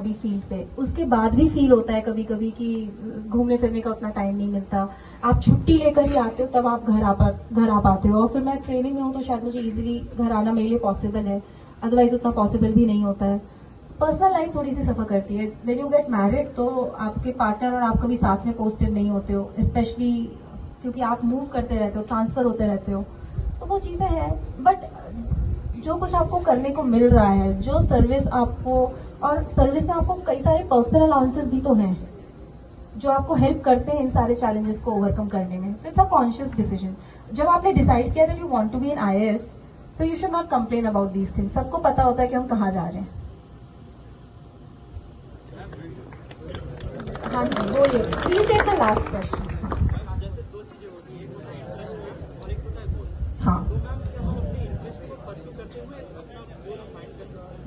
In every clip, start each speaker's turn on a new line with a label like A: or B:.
A: अभी फील्ड पे, उसके बाद भी फील होता है कभी कभी कि घूमने फिरने का उतना टाइम नहीं मिलता। आप छुट्टी लेकर ही आते हो तब आप घर आ पाते हो, और फिर मैं ट्रेनिंग में हूँ तो शायद मुझे इजीली घर आना मेरे लिए पॉसिबल है, अदरवाइज उतना पॉसिबल भी नहीं होता है। पर्सनल लाइफ थोड़ी सी सफर करती है। व्हेन यू गेट मैरिड तो आपके पार्टनर और आप कभी साथ में पोस्टेड नहीं होते हो, स्पेशली क्योंकि आप मूव करते रहते हो, ट्रांसफर होते रहते हो, तो वो चीजें हैं। बट जो कुछ आपको करने को मिल रहा है, जो सर्विस आपको, और सर्विस में आपको कई सारे पर्सनल अलाउंसेस भी तो हैं जो आपको हेल्प करते हैं इन सारे चैलेंजेस को ओवरकम करने में। It's a conscious decision. जब आपने डिसाइड किया that you want to be an IAS, तो you should not complain about these things. सबको पता होता है कि हम कहाँ जा रहे हैं। हाँ जी, बोलिए, please take the last question. हाँ,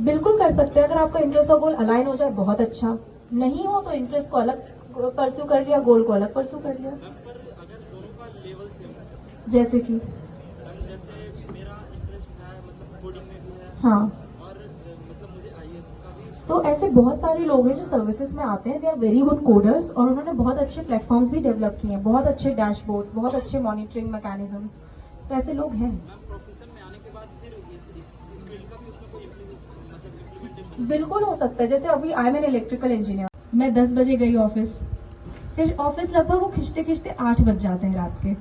A: बिल्कुल कर सकते हैं। अगर आपका इंटरेस्ट और गोल अलाइन हो जाए बहुत अच्छा, नहीं हो तो इंटरेस्ट को अलग परस्यू कर लिया, गोल को अलग परस्यू कर लिया। जैसे कि हाँ, तो ऐसे बहुत सारे लोग हैं जो सर्विसेज में आते हैं, they are very good coders, और उन्होंने बहुत अच्छे प्लेटफॉर्म्स भी डेवलप किए हैं, बहुत अच्छे डैशबोर्ड्स, बहुत अच्छे मॉनिटरिंग मैकेनिज्म्स। तो ऐसे लोग हैं। बिल्कुल हो सकता है। जैसे अभी I am an electrical engineer, मैं 10 बजे गई ऑफिस, फिर ऑफिस लगभग वो खिंचते खिंचते 8 बज जाते हैं रात के।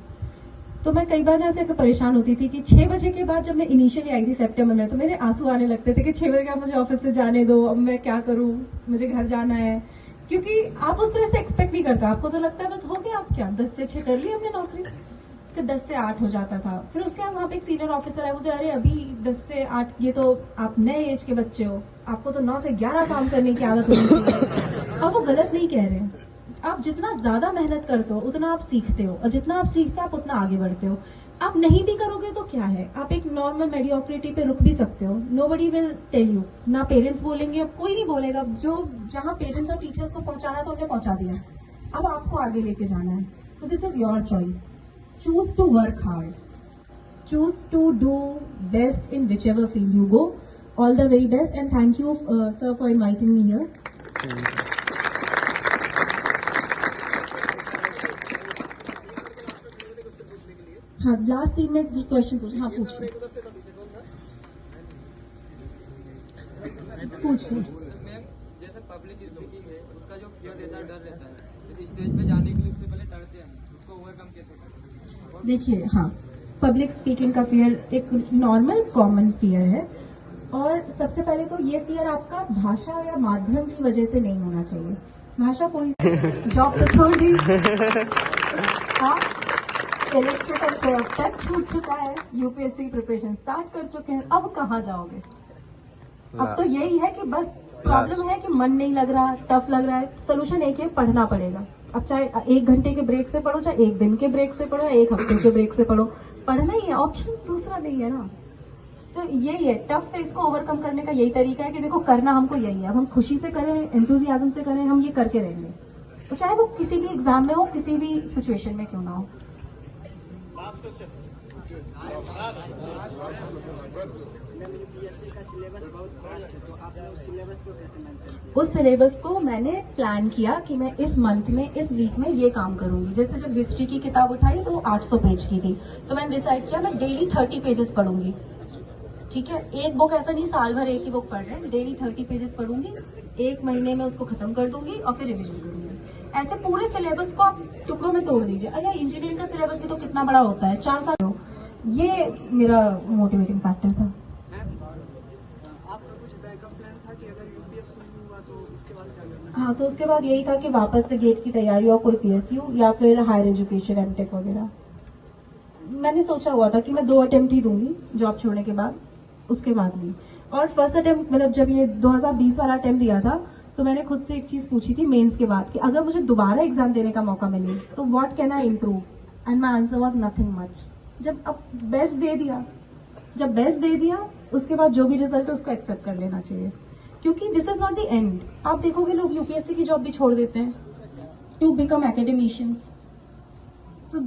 A: तो मैं कई बार ऐसे परेशान होती थी कि 6 बजे के बाद, जब मैं इनिशियली आई थी सितंबर में, तो मेरे आंसू आने लगते थे कि 6 बजे के बाद मुझे ऑफिस से जाने दो, अब मैं क्या करूं, मुझे घर जाना है। क्योंकि आप उस तरह से एक्सपेक्ट नहीं करते, आपको तो लगता है बस हो गया, आप क्या 10 से 6 कर ली हमने नौकरी। फिर 10 से 8 हो जाता था। फिर उसके बाद वहाँ पे एक सीनियर ऑफिसर आए, बोलते अरे अभी 10 से 8, ये तो आप नए एज के बच्चे हो, आपको तो 9 से 11 काम करने की आदत होनी चाहिए। अब वो गलत नहीं कह रहे हैं। आप जितना ज्यादा मेहनत करते हो उतना आप सीखते हो, और जितना आप सीखते हो आप उतना आगे बढ़ते हो। आप नहीं भी करोगे तो क्या है, आप एक नॉर्मल मेडियोक्रिटी पे रुक भी सकते हो। नोबडी विल टेल यू, ना पेरेंट्स बोलेंगे, अब कोई नहीं बोलेगा। जो जहां पेरेंट्स और टीचर्स को पहुंचाना तो उन्हें पहुंचा दिया, अब आपको आगे लेके जाना है। तो this is your choice. Choose to work hard, choose to do best in which ever field you go. All the very best, and thank you sir for inviting me here. हाँ, लास्ट 3 मिनट क्वेश्चन पूछे। हाँ, पूछिए पूछिए।
B: जैसे public speaking है, उसका जो fear रहता है, डर रहता है, जैसे स्टेज पे जाने के लिए उससे पहले डरते हैं, उसको ओवरकम कैसे करें?
A: देखिए, हाँ, पब्लिक स्पीकिंग का फियर एक नॉर्मल कॉमन फियर है, और सबसे पहले तो ये फियर आपका भाषा या माध्यम की वजह से नहीं होना चाहिए। भाषा कोई जॉब तो छोड़ दी, हाँ, इलेक्ट्रिकल से अब तक छूट चुका है, यूपीएससी प्रिपरेशन स्टार्ट कर चुके हैं, अब कहाँ जाओगे? अब तो यही है कि बस प्रॉब्लम है कि मन नहीं लग रहा, टफ लग रहा है। सोल्यूशन एक है, पढ़ना पड़ेगा। अब चाहे 1 घंटे के ब्रेक से पढ़ो, चाहे 1 दिन के ब्रेक से पढ़ो, 1 हफ्ते के ब्रेक से पढ़ो, पढ़ना ही है, ऑप्शन दूसरा नहीं है ना। तो यही है, टफ फेस को ओवरकम करने का यही तरीका है कि देखो करना हमको यही है, अब हम खुशी से करें, एंथुजियाज्म से करें, हम ये करके रहेंगे, तो चाहे वो किसी भी एग्जाम में हो, किसी भी सिचुएशन में क्यों ना हो।
C: का सिलेबस बहुत फास्ट है, तो आपने उस सिलेबस को कैसे मेंटेन किया?
A: उस सिलेबस को मैंने प्लान किया कि मैं इस मंथ में, इस वीक में ये काम करूंगी। जैसे जब हिस्ट्री की किताब उठाई तो 800 पेज की थी, तो मैंने डिसाइड किया मैं डेली 30 पेजेस पढ़ूंगी। ठीक है, एक बुक ऐसा नहीं साल भर एक ही बुक पढ़ रहे, डेली 30 पेजेस पढ़ूंगी, 1 महीने में उसको खत्म कर दूंगी और फिर रिविजन करूंगी। ऐसे पूरे सिलेबस को आप टुकड़ों में तोड़ दीजिए। अरे इंजीनियरिंग का सिलेबस भी तो कितना बड़ा होता है, 4 साल। ये मेरा मोटिवेटिंग फैक्टर था।
C: आपका कुछ बैकअप प्लान था कि अगर यूपीएससी नहीं हुआ तो उसके बाद क्या करना?
A: हाँ, तो उसके बाद यही था कि वापस से गेट की तैयारी और कोई पीएसयू या फिर हायर एजुकेशन, एमटेक वगैरह। मैंने सोचा हुआ था कि मैं 2 अटेम्प्ट ही दूंगी जॉब छोड़ने के बाद, उसके बाद नहीं। और फर्स्ट अटेम्प्ट, मतलब जब ये 2020 वाला अटेम्प्ट दिया था, तो मैंने खुद से एक चीज पूछी थी मेंस के बाद कि अगर मुझे दोबारा एग्जाम देने का मौका मिले तो what can I improve, and my answer was nothing much. जब अब बेस्ट दे दिया, जब बेस्ट दे दिया, उसके बाद जो भी रिजल्ट है उसको एक्सेप्ट कर लेना चाहिए, क्योंकि this is not the end. आप देखोगे लोग यूपीएससी की जॉब भी छोड़ देते हैं टू बिकम एकेडमिशियंस। तो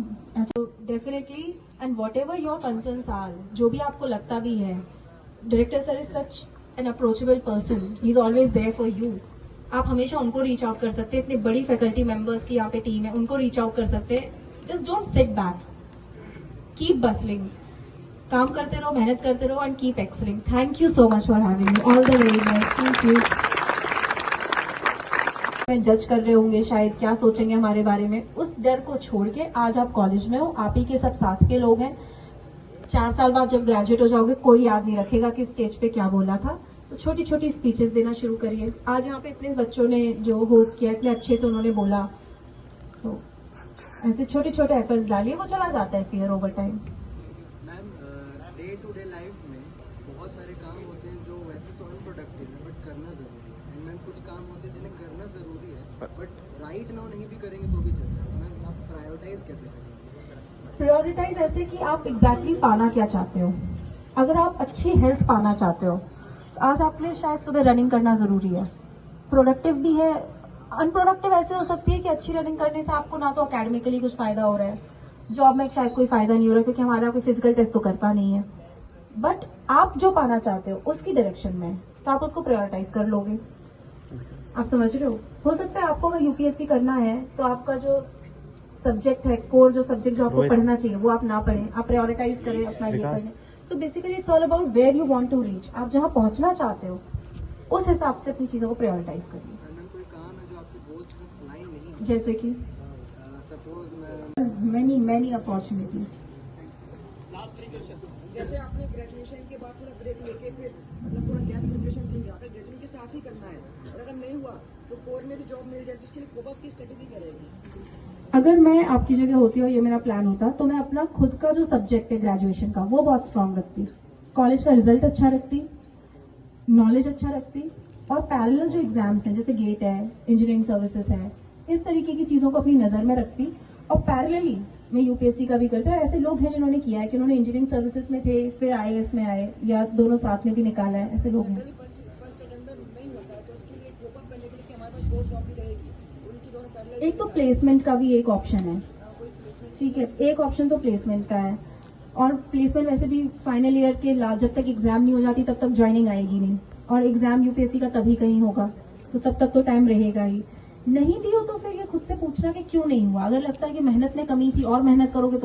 A: definitely, and what ever your concerns are, जो भी आपको लगता भी है, director sir is such an approachable person, he is always there for you. आप हमेशा उनको रीच आउट कर सकते हैं। इतनी बड़ी फैकल्टी मेंबर्स की यहाँ पे टीम है, उनको रीच आउट कर सकते हैं। Just don't sit back, keep bustling, काम करते रहो, मेहनत करते रहो and keep X-linked. Thank you so much for having me, all the very best, thank you. जज कर रहे होंगे शायद, क्या सोचेंगे हमारे बारे में, उस डर को छोड़ के आज आप कॉलेज में हो, आप ही के सब साथ के लोग हैं। 4 साल बाद जब ग्रेजुएट हो जाओगे कोई याद नहीं रखेगा कि स्टेज पे क्या बोला था, तो छोटी छोटी स्पीचेस देना शुरू करिए। आज यहाँ पे इतने बच्चों ने जो होस्ट किया, इतने अच्छे से उन्होंने बोला, तो ऐसे छोटे छोटे एफर्ट्स डालिए, वो चला जाता है fear over time.
C: Ma'am, day to day life में बहुत सारे काम होते हैं जो वैसे तो अनप्रोडक्टिव है बट करना जरूरी है। एंड मैम, कुछ काम होते हैं जिन्हें करना जरूरी है बट राइट नाउ नहीं भी करेंगे तो भी चलता है। मैम, आप प्रायोरिटाइज कैसे करेंगे?
A: प्रायोरिटाइज ऐसे कि आप एग्जैक्टली पाना क्या चाहते हो। अगर आप अच्छी हेल्थ पाना चाहते हो, तो आज आपके लिए शायद सुबह रनिंग करना जरूरी है, प्रोडक्टिव भी है। अनप्रोडक्टिव ऐसे हो सकती है कि अच्छी रनिंग करने से आपको ना तो अकेडमिकली कुछ फायदा हो रहा है, जॉब में शायद कोई फायदा नहीं हो रहा क्योंकि हमारा कोई फिजिकल टेस्ट तो करता नहीं है, बट आप जो पाना चाहते हो उसकी डायरेक्शन में, तो आप उसको प्रायोरिटाइज कर लोगे। आप समझ रहे हो सकता है आपको अगर यूपीएससी करना है तो आपका जो सब्जेक्ट है, कोर जो सब्जेक्ट जो आपको पढ़ना चाहिए वो आप ना पढ़ें, आप प्रायोरिटाइज करें अपना ये पढ़ें। So basically it's all about where you want to reach. आप जहां पहुंचना चाहते हो उस हिसाब से अपनी चीजों को प्रायोरिटाइज करिए।
C: मैम, कोई काम है जो आपके गोल्स से लाइन नहीं है?
A: जैसे कि
C: सपोज मैं
A: मेनी मेनी अपॉर्चुनिटीज।
D: जैसे आपने ग्रेजुएशन के बाद थोड़ा ब्रेक लेके फिर मतलब थोड़ा गैप ग्रेजुएशन लिया, अगर ग्रेजुएशन के साथ ही करना है और अगर नहीं हुआ तो कोर में भी जॉब मिल जाए, तो उसके लिए कोप अप की स्ट्रेटेजी क्या रहेगी?
A: अगर मैं आपकी जगह होती और ये मेरा प्लान होता तो मैं अपना खुद का जो सब्जेक्ट है ग्रेजुएशन का वो बहुत स्ट्रांग रखती, कॉलेज का रिजल्ट अच्छा रखती, नॉलेज अच्छा रखती, और पैरेलल जो एग्जाम्स हैं जैसे गेट है, इंजीनियरिंग सर्विसेज है, इस तरीके की चीजों को अपनी नजर में रखती, और पैरेलली मैं यूपीएससी का भी करती हूँ। ऐसे लोग हैं जिन्होंने किया है कि उन्होंने इंजीनियरिंग सर्विसेज में थे फिर आईएएस में आए, या दोनों साथ में भी निकाला है, ऐसे लोग हैं।
D: फर्स्ट अटेम्प्ट नहीं होता है तो उसके लिए कोप अप करने के लिए कि हमारे पास दो जॉब भी रहेगी, उनकी दोनों पैरेलल।
A: एक तो प्लेसमेंट का भी एक ऑप्शन है, ठीक है, एक ऑप्शन तो प्लेसमेंट का है, और प्लेसमेंट वैसे भी फाइनल ईयर के लास्ट जब तक एग्जाम नहीं हो जाती तब तक ज्वाइनिंग आएगी नहीं, और एग्जाम यूपीएससी का तभी कहीं होगा, तो तब तक तो टाइम रहेगा ही। नहीं दी हो तो फिर ये खुद से पूछना कि क्यों नहीं हुआ। अगर लगता है कि मेहनत में कमी थी और मेहनत करोगे तो